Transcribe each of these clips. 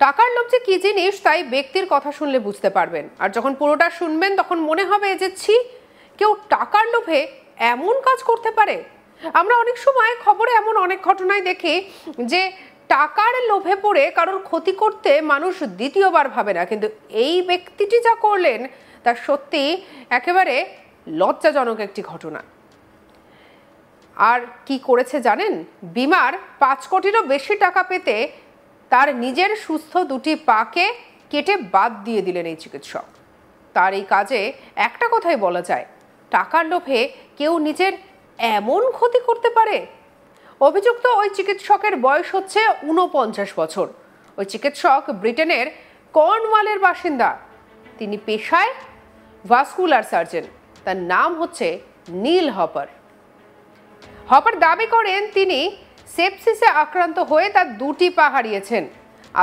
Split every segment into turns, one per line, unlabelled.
টাকার লোভ যে কি জিনিস তাই ব্যক্তির কথা শুনলে বুঝতে পারবেন, আর যখন পুরোটা শুনবেন তখন মনে হবে যে ছি, কেউ টাকার লোভে এমন কাজ করতে পারে। আমরা অনেক সময় খবরে এমন অনেক ঘটনায় দেখি যে টাকার লোভে পড়ে কারোর ক্ষতি করতে মানুষ দ্বিতীয়বার ভাবে না, কিন্তু এই ব্যক্তিটি যা করলেন তা সত্যি একেবারে লজ্জাজনক একটি ঘটনা। আর কি করেছে জানেন? বিমার 5 কোটিরও বেশি টাকা পেতে তার নিজের সুস্থ দুটি পাকে কেটে বাদ দিয়ে দিলেন এই চিকিৎসক। তার এই কাজে একটা কথাই বলা যায়, টাকার লোভে কেউ নিজের এমন ক্ষতি করতে পারে। অভিযুক্ত ওই চিকিৎসকের বয়স হচ্ছে 49 বছর। ওই চিকিৎসক ব্রিটেনের কর্নওয়ালের বাসিন্দা। তিনি পেশায় ভাস্কুলার সার্জন। তার নাম হচ্ছে নীল হপার। হপার দাবি করেন তিনি সেপসিসে আক্রান্ত হয়ে তার দুটি পা হারিয়েছেন।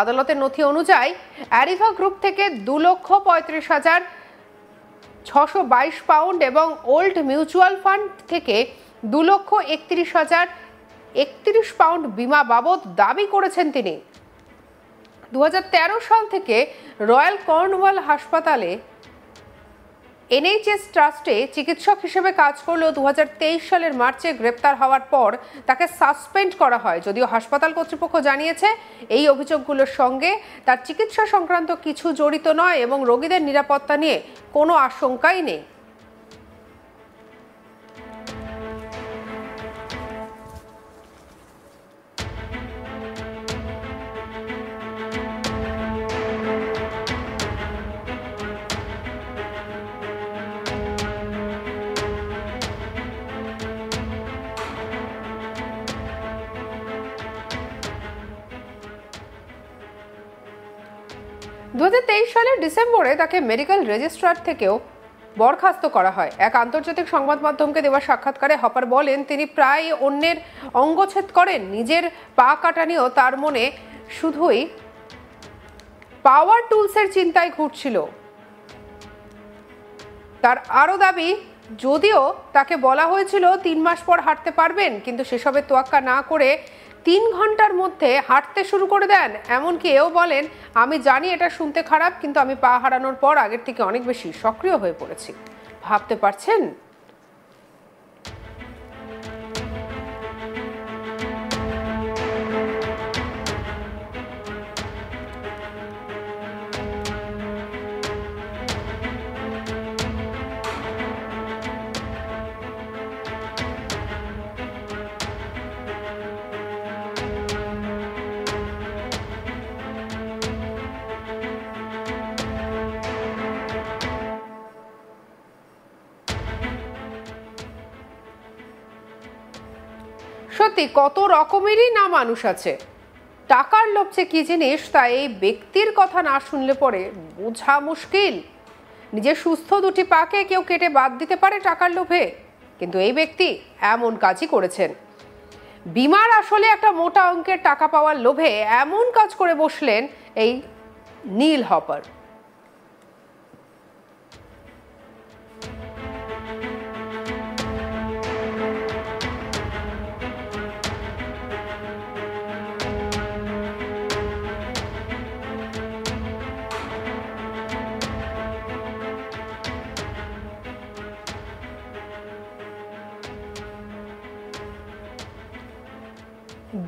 আদালতের নথি অনুযায়ী অ্যারিভা গ্রুপ থেকে 2,35,622 পাউন্ড এবং ওল্ড মিউচুয়াল ফান্ড থেকে 2,31,031 পাউন্ড বিমা বাবদ দাবি করেছেন তিনি। 2013 সাল থেকে রয়্যাল কর্নওয়াল হাসপাতালে NHS ট্রাস্টে চিকিৎসক হিসেবে কাজ করলেও 2023 সালের মার্চে গ্রেপ্তার হওয়ার পর তাকে সাসপেন্ড করা হয়। যদিও হাসপাতাল কর্তৃপক্ষ জানিয়েছে এই অভিযোগগুলোর সঙ্গে তার চিকিৎসা সংক্রান্ত কিছু জড়িত নয় এবং রোগীদের নিরাপত্তা নিয়ে কোনো আশঙ্কাই নেই। সালের ডিসেম্বরে তাকে মেডিকেল রেজিস্ট্রার থেকেও বরখাস্ত করা হয়। এক আন্তর্জাতিক সংবাদ মাধ্যমকে দেওয়া সাক্ষাৎকারে হপার বলেন তিনি প্রায় অন্যের অঙ্গচ্ছেদ করেন। নিজের পা কাটা নিয়েও তার মনে শুধুই পাওয়ার টুলসের চিন্তায় ঘুরছিল। তার আরও দাবি, যদিও তাকে বলা হয়েছিল 3 মাস পর হাঁটতে পারবেন, কিন্তু সেসবের তোয়াক্কা না করে 3 ঘন্টার মধ্যে হাঁটতে শুরু করে দেন। এমনকি এও বলেন, আমি জানি এটা শুনতে খারাপ, কিন্তু আমি পা হারানোর পর আগের থেকে অনেক বেশি সক্রিয় হয়ে পড়েছি। ভাবতে পারছেন? সত্যি কত রকমেরই না মানুষ আছে। টাকার লোভ যে কি জিনিস তা এই ব্যক্তির কথা না শুনলে পরে বোঝা মুশকিল। নিজের সুস্থ দুটি পাকে কেউ কেটে বাদ দিতে পারে টাকার লোভে, কিন্তু এই ব্যক্তি এমন কাজই করেছেন। বিমার আসলে একটা মোটা অঙ্কের টাকা পাওয়ার লোভে এমন কাজ করে বসলেন এই নীল হপার।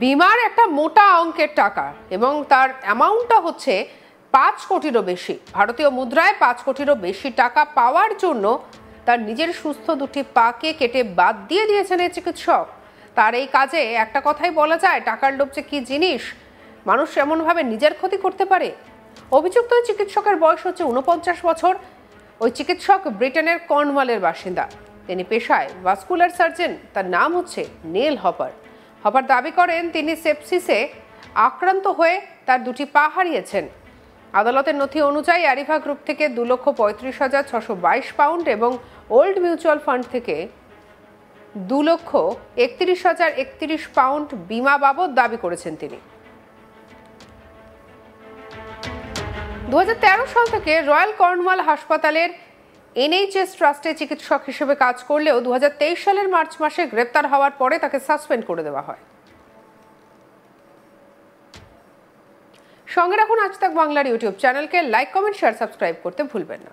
বিমার একটা মোটা অঙ্কের টাকা এবং তার অ্যামাউন্টটা হচ্ছে 5 কোটিরও বেশি। ভারতীয় মুদ্রায় 5 কোটিরও বেশি টাকা পাওয়ার জন্য তার নিজের সুস্থ দুটি পাকে কেটে বাদ দিয়ে দিয়েছেন এই চিকিৎসক। তার এই কাজে একটা কথাই বলা যায়, টাকার লোভ যে কি জিনিস, মানুষ এমনভাবে নিজের ক্ষতি করতে পারে। অভিযুক্ত ওই চিকিৎসকের বয়স হচ্ছে 49 বছর। ওই চিকিৎসক ব্রিটেনের কর্নওয়ালের বাসিন্দা। তিনি পেশায় ভাস্কুলার সার্জন। তার নাম হচ্ছে নীল হপার। হপার দাবি করেন তিনি সেপসিসে আক্রান্ত হয়ে তার দুটি পা হারিয়েছেন। আদালতের নথি অনুযায়ী অ্যারিভা গ্রুপ থেকে 2,35,622 পাউন্ড এবং ওল্ড মিউচুয়াল ফান্ড থেকে 2,31,031 পাউন্ড বিমা বাবদ দাবি করেছেন তিনি। 2013 সাল থেকে রয়্যাল কর্নওয়াল হাসপাতালের NHS ট্রাস্টে চিকিৎসক হিসেবে কাজ করলেও 2023 সালের মার্চ মাসে গ্রেপ্তার হওয়ার পরে তাকে সাসপেন্ড করে দেওয়া হয়। সঙ্গে রাখুন আজ তাক বাংলার ইউটিউব চ্যানেলকে। লাইক, কমেন্ট, শেয়ার, সাবস্ক্রাইব করতে ভুলবেন না।